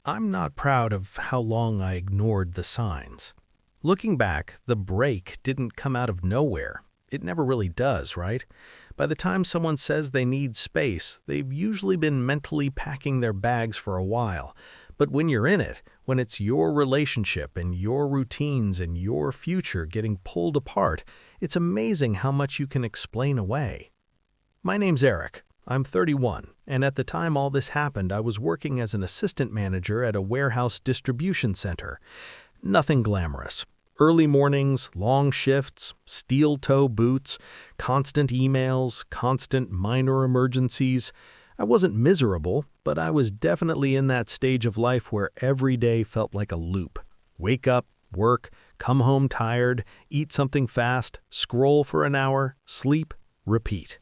I'm not proud of how long I ignored the signs. Looking back, the break didn't come out of nowhere. It never really does, right? By the time someone says they need space, they've usually been mentally packing their bags for a while. But when you're in it, when it's your relationship and your routines and your future getting pulled apart, it's amazing how much you can explain away. My name's Eric. I'm 31, and at the time all this happened, I was working as an assistant manager at a warehouse distribution center. Nothing glamorous. Early mornings, long shifts, steel-toe boots, constant emails, constant minor emergencies. I wasn't miserable, but I was definitely in that stage of life where every day felt like a loop. Wake up, work, come home tired, eat something fast, scroll for an hour, sleep, repeat.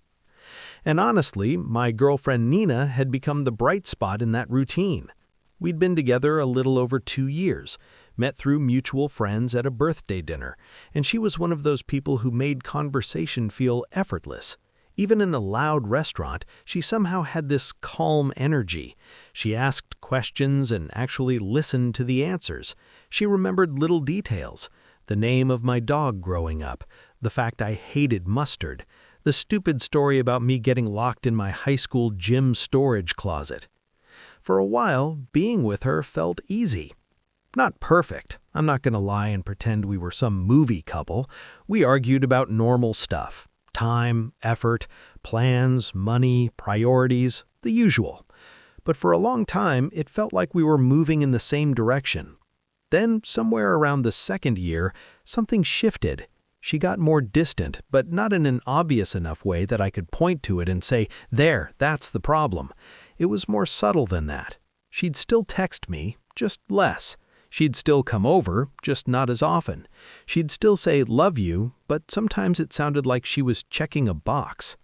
And honestly, my girlfriend Nina had become the bright spot in that routine. We'd been together a little over 2 years, met through mutual friends at a birthday dinner, and she was one of those people who made conversation feel effortless. Even in a loud restaurant, she somehow had this calm energy. She asked questions and actually listened to the answers. She remembered little details, the name of my dog growing up, the fact I hated mustard, the stupid story about me getting locked in my high school gym storage closet. For a while, being with her felt easy. Not perfect. I'm not going to lie and pretend we were some movie couple. We argued about normal stuff. Time, effort, plans, money, priorities, the usual. But for a long time, it felt like we were moving in the same direction. Then, somewhere around the second year, something shifted. She got more distant, but not in an obvious enough way that I could point to it and say, "There, that's the problem." It was more subtle than that. She'd still text me, just less. She'd still come over, just not as often. She'd still say, "Love you," but sometimes it sounded like she was checking a box.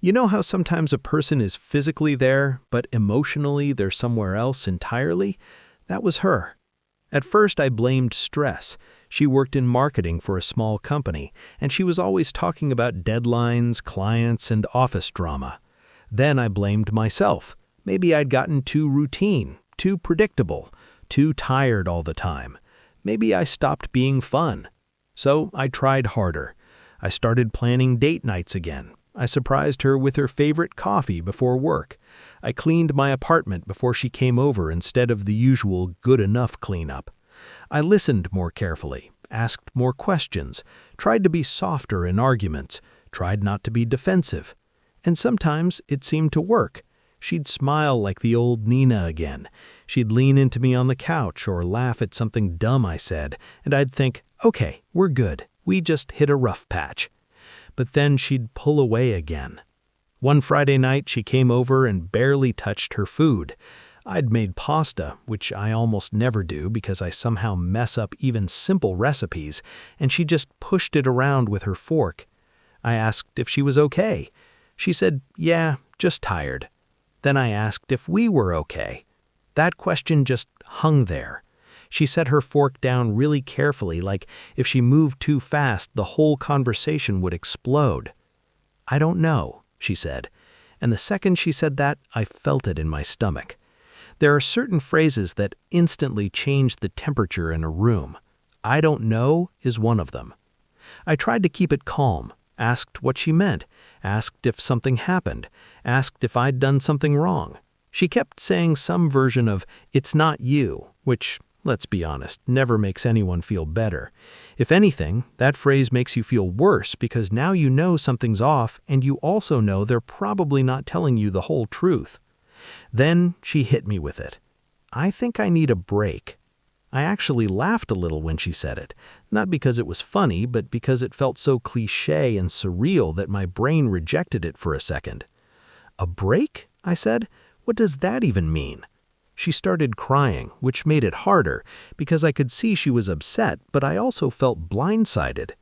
You know how sometimes a person is physically there, but emotionally they're somewhere else entirely? That was her. At first I blamed stress. She worked in marketing for a small company, and she was always talking about deadlines, clients, and office drama. Then I blamed myself. Maybe I'd gotten too routine, too predictable, too tired all the time. Maybe I stopped being fun. So I tried harder. I started planning date nights again. I surprised her with her favorite coffee before work. I cleaned my apartment before she came over instead of the usual good enough cleanup. I listened more carefully, asked more questions, tried to be softer in arguments, tried not to be defensive. And sometimes it seemed to work. She'd smile like the old Nina again. She'd lean into me on the couch or laugh at something dumb I said, and I'd think, "Okay, we're good. We just hit a rough patch." But then she'd pull away again. One Friday night she came over and barely touched her food. I'd made pasta, which I almost never do because I somehow mess up even simple recipes, and she just pushed it around with her fork. I asked if she was okay. She said, "Yeah, just tired." Then I asked if we were okay. That question just hung there. She set her fork down really carefully, like if she moved too fast, the whole conversation would explode. "I don't know," she said. And the second she said that, I felt it in my stomach. There are certain phrases that instantly change the temperature in a room. "I don't know" is one of them. I tried to keep it calm, asked what she meant, asked if something happened, asked if I'd done something wrong. She kept saying some version of, "It's not you," which, let's be honest, never makes anyone feel better. If anything, that phrase makes you feel worse because now you know something's off and you also know they're probably not telling you the whole truth. Then she hit me with it. "I think I need a break." I actually laughed a little when she said it, not because it was funny, but because it felt so cliché and surreal that my brain rejected it for a second. "A break?" I said. "What does that even mean?" She started crying, which made it harder, because I could see she was upset, but I also felt blindsided.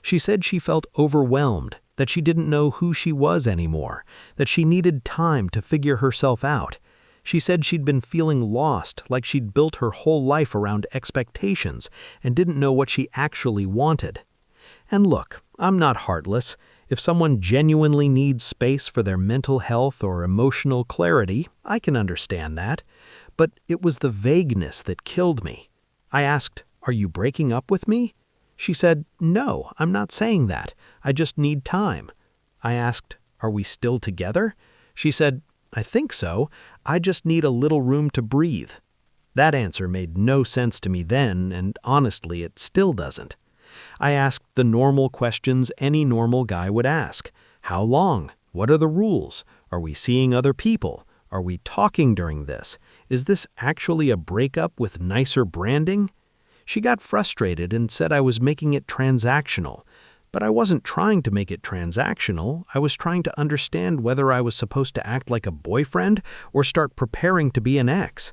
She said she felt overwhelmed, that she didn't know who she was anymore, that she needed time to figure herself out. She said she'd been feeling lost, like she'd built her whole life around expectations and didn't know what she actually wanted. And look, I'm not heartless. If someone genuinely needs space for their mental health or emotional clarity, I can understand that. But it was the vagueness that killed me. I asked, "Are you breaking up with me?" She said, "No, I'm not saying that. I just need time." I asked, "Are we still together?" She said, "I think so. I just need a little room to breathe." That answer made no sense to me then, and honestly, it still doesn't. I asked the normal questions any normal guy would ask. How long? What are the rules? Are we seeing other people? Are we talking during this? Is this actually a breakup with nicer branding? She got frustrated and said I was making it transactional. But I wasn't trying to make it transactional. I was trying to understand whether I was supposed to act like a boyfriend or start preparing to be an ex.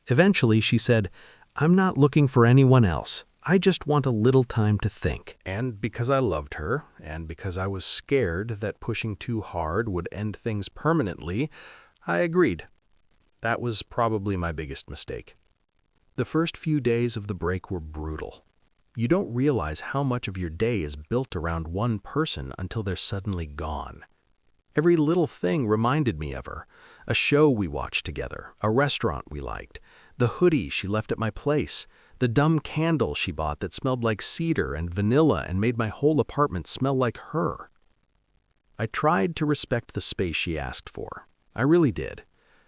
Eventually, she said, "I'm not looking for anyone else. I just want a little time to think." And because I loved her, and because I was scared that pushing too hard would end things permanently, I agreed. That was probably my biggest mistake. The first few days of the break were brutal. You don't realize how much of your day is built around one person until they're suddenly gone. Every little thing reminded me of her. A show we watched together, a restaurant we liked, the hoodie she left at my place, the dumb candle she bought that smelled like cedar and vanilla and made my whole apartment smell like her. I tried to respect the space she asked for. I really did.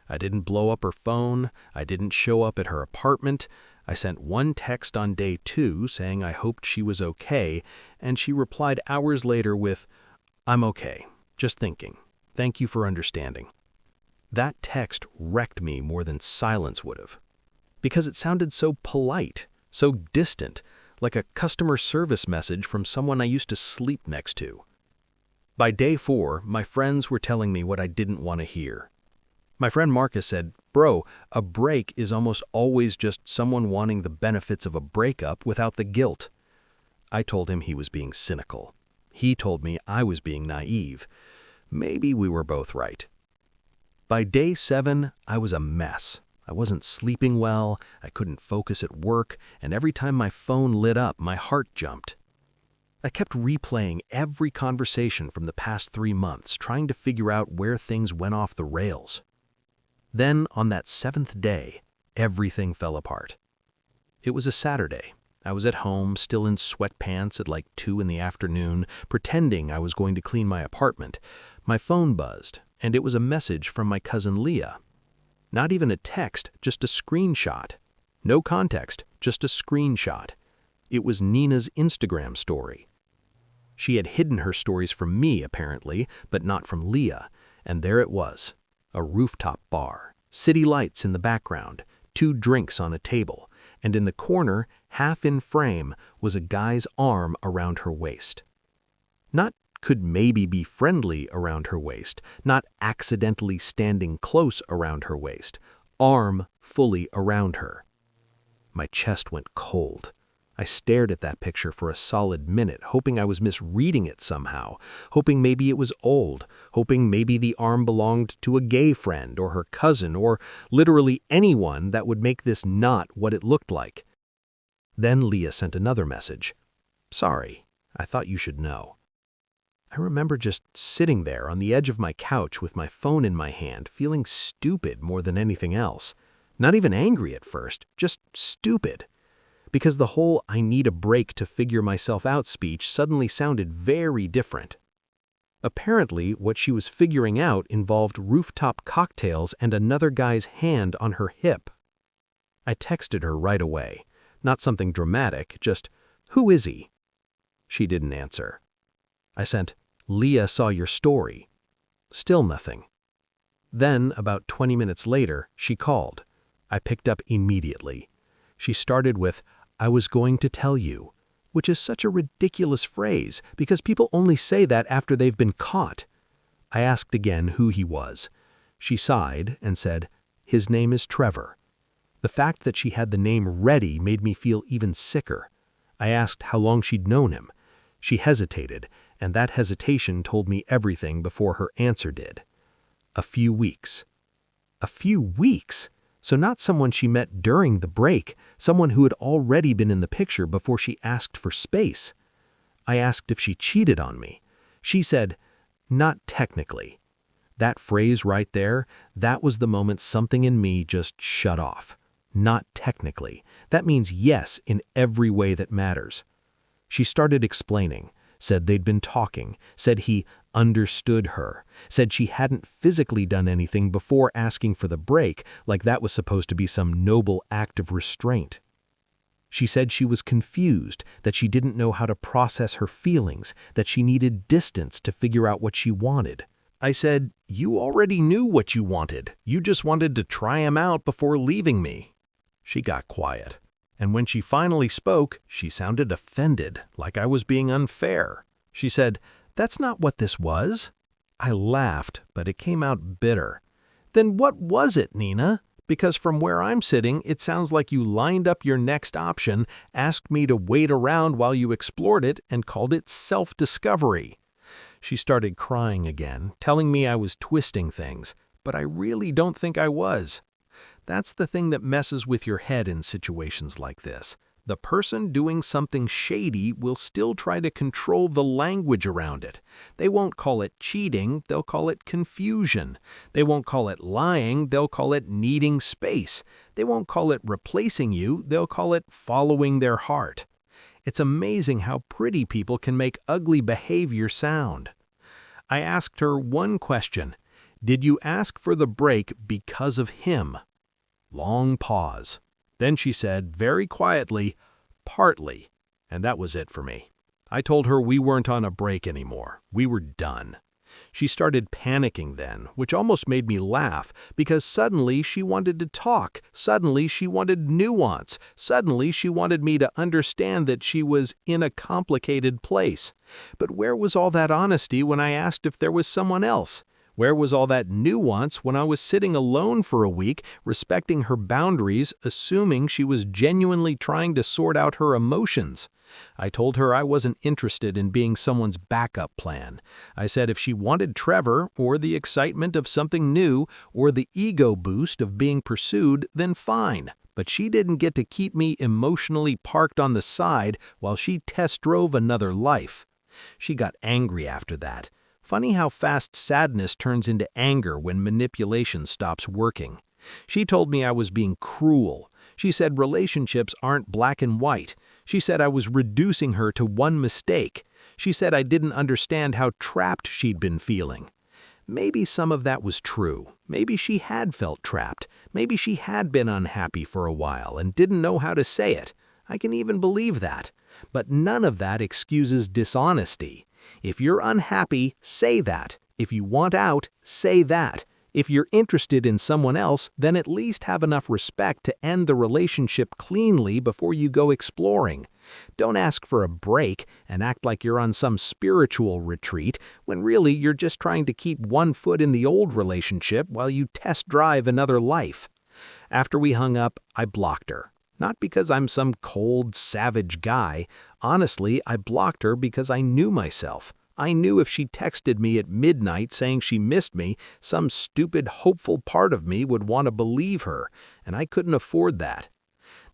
I didn't blow up her phone. I didn't show up at her apartment. I sent one text on day 2 saying I hoped she was okay, and she replied hours later with, "I'm okay. Just thinking. Thank you for understanding." That text wrecked me more than silence would have. Because it sounded so polite, so distant, like a customer service message from someone I used to sleep next to. By day 4, my friends were telling me what I didn't want to hear. My friend Marcus said, "Bro, a break is almost always just someone wanting the benefits of a breakup without the guilt." I told him he was being cynical. He told me I was being naive. Maybe we were both right. By day 7, I was a mess. I wasn't sleeping well, I couldn't focus at work, and every time my phone lit up, my heart jumped. I kept replaying every conversation from the past 3 months, trying to figure out where things went off the rails. Then, on that 7th day, everything fell apart. It was a Saturday. I was at home, still in sweatpants at like 2 in the afternoon, pretending I was going to clean my apartment. My phone buzzed, and it was a message from my cousin Leah. Not even a text, just a screenshot. No context, just a screenshot. It was Nina's Instagram story. She had hidden her stories from me, apparently, but not from Leah, and there it was. A rooftop bar, city lights in the background, 2 drinks on a table, and in the corner, half in frame, was a guy's arm around her waist. Not could maybe be friendly around her waist, not accidentally standing close around her waist, arm fully around her. My chest went cold. I stared at that picture for a solid minute, hoping I was misreading it somehow, hoping maybe it was old, hoping maybe the arm belonged to a gay friend or her cousin or literally anyone that would make this not what it looked like. Then Leah sent another message. "Sorry, I thought you should know." I remember just sitting there on the edge of my couch with my phone in my hand, feeling stupid more than anything else. Not even angry at first, just stupid. Because the whole "I need a break to figure myself out" speech suddenly sounded very different. Apparently, what she was figuring out involved rooftop cocktails and another guy's hand on her hip. I texted her right away. Not something dramatic, just, "Who is he?" She didn't answer. I sent, "Leah saw your story." Still nothing. Then, about 20 minutes later, she called. I picked up immediately. She started with, "I was going to tell you," which is such a ridiculous phrase because people only say that after they've been caught. I asked again who he was. She sighed and said, "His name is Trevor." The fact that she had the name ready made me feel even sicker. I asked how long she'd known him. She hesitated, and that hesitation told me everything before her answer did. A few weeks. A few weeks? So not someone she met during the break, someone who had already been in the picture before she asked for space. I asked if she cheated on me. She said, "Not technically." That phrase right there, that was the moment something in me just shut off. Not technically. That means yes in every way that matters. She started explaining, said they'd been talking, said he understood her, said she hadn't physically done anything before asking for the break, like that was supposed to be some noble act of restraint. She said she was confused, that she didn't know how to process her feelings, that she needed distance to figure out what she wanted. I said, "You already knew what you wanted. You just wanted to try him out before leaving me." She got quiet. And when she finally spoke, she sounded offended, like I was being unfair. She said, "That's not what this was." I laughed, but it came out bitter. "Then what was it, Nina? Because from where I'm sitting, it sounds like you lined up your next option, asked me to wait around while you explored it, and called it self-discovery." She started crying again, telling me I was twisting things, but I really don't think I was. That's the thing that messes with your head in situations like this. The person doing something shady will still try to control the language around it. They won't call it cheating, they'll call it confusion. They won't call it lying, they'll call it needing space. They won't call it replacing you, they'll call it following their heart. It's amazing how pretty people can make ugly behavior sound. I asked her one question. Did you ask for the break because of him? Long pause. Then she said, very quietly, "Partly." And that was it for me. I told her we weren't on a break anymore. We were done. She started panicking then, which almost made me laugh, because suddenly she wanted to talk. Suddenly she wanted nuance. Suddenly she wanted me to understand that she was in a complicated place. But where was all that honesty when I asked if there was someone else? Where was all that nuance when I was sitting alone for a week, respecting her boundaries, assuming she was genuinely trying to sort out her emotions? I told her I wasn't interested in being someone's backup plan. I said if she wanted Trevor, or the excitement of something new, or the ego boost of being pursued, then fine. But she didn't get to keep me emotionally parked on the side while she test drove another life. She got angry after that. Funny how fast sadness turns into anger when manipulation stops working. She told me I was being cruel. She said relationships aren't black and white. She said I was reducing her to one mistake. She said I didn't understand how trapped she'd been feeling. Maybe some of that was true. Maybe she had felt trapped. Maybe she had been unhappy for a while and didn't know how to say it. I can even believe that. But none of that excuses dishonesty. If you're unhappy, say that. If you want out, say that. If you're interested in someone else, then at least have enough respect to end the relationship cleanly before you go exploring. Don't ask for a break and act like you're on some spiritual retreat when really you're just trying to keep one foot in the old relationship while you test drive another life. After we hung up, I blocked her. Not because I'm some cold, savage guy. Honestly, I blocked her because I knew myself. I knew if she texted me at midnight saying she missed me, some stupid, hopeful part of me would want to believe her, and I couldn't afford that.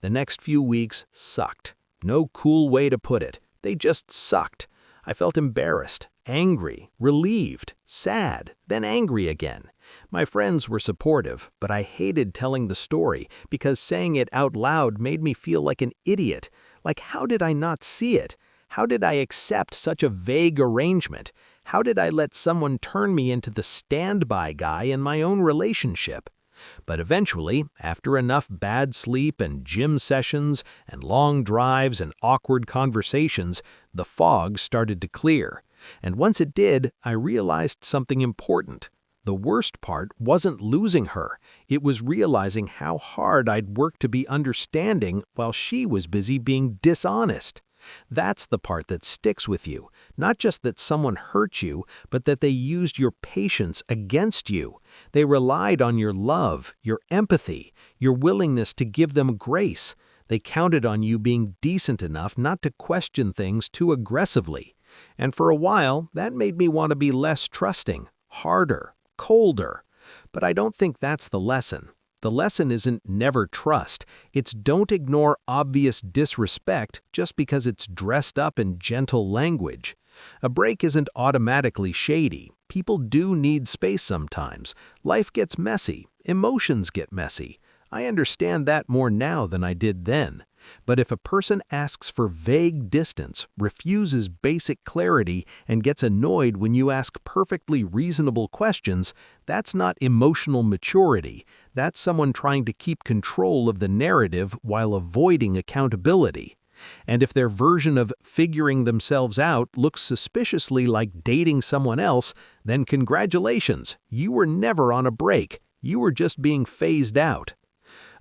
The next few weeks sucked. No cool way to put it. They just sucked. I felt embarrassed, angry, relieved, sad, then angry again. My friends were supportive, but I hated telling the story because saying it out loud made me feel like an idiot. Like, how did I not see it? How did I accept such a vague arrangement? How did I let someone turn me into the standby guy in my own relationship? But eventually, after enough bad sleep and gym sessions and long drives and awkward conversations, the fog started to clear. And once it did, I realized something important. The worst part wasn't losing her. It was realizing how hard I'd worked to be understanding while she was busy being dishonest. That's the part that sticks with you. Not just that someone hurt you, but that they used your patience against you. They relied on your love, your empathy, your willingness to give them grace. They counted on you being decent enough not to question things too aggressively. And for a while, that made me want to be less trusting, harder, colder. But I don't think that's the lesson. The lesson isn't never trust. It's don't ignore obvious disrespect just because it's dressed up in gentle language. A break isn't automatically shady. people do need space sometimes. Life gets messy. Emotions get messy. I understand that more now than I did then. But if a person asks for vague distance, refuses basic clarity, and gets annoyed when you ask perfectly reasonable questions, that's not emotional maturity. That's someone trying to keep control of the narrative while avoiding accountability. And if their version of figuring themselves out looks suspiciously like dating someone else, then congratulations, you were never on a break. You were just being phased out.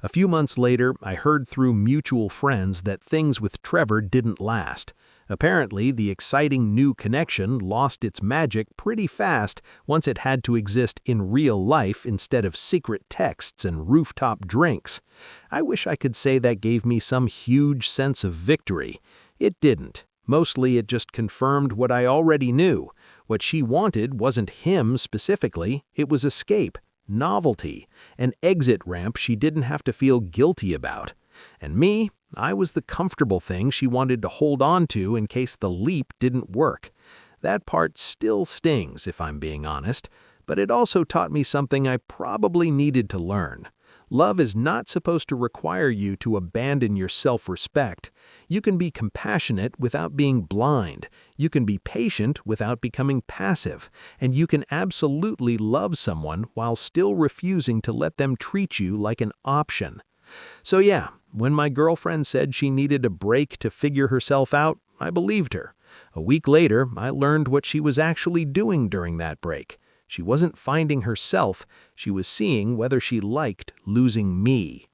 A few months later, I heard through mutual friends that things with Trevor didn't last. Apparently, the exciting new connection lost its magic pretty fast once it had to exist in real life instead of secret texts and rooftop drinks. I wish I could say that gave me some huge sense of victory. It didn't. Mostly it just confirmed what I already knew. What she wanted wasn't him specifically, it was escape. Novelty, an exit ramp she didn't have to feel guilty about. And me, I was the comfortable thing she wanted to hold on to in case the leap didn't work. That part still stings, if I'm being honest, but it also taught me something I probably needed to learn. Love is not supposed to require you to abandon your self-respect. You can be compassionate without being blind. You can be patient without becoming passive. And you can absolutely love someone while still refusing to let them treat you like an option. So yeah, when my girlfriend said she needed a break to figure herself out, I believed her. A week later, I learned what she was actually doing during that break. She wasn't finding herself, she was seeing whether she liked losing me.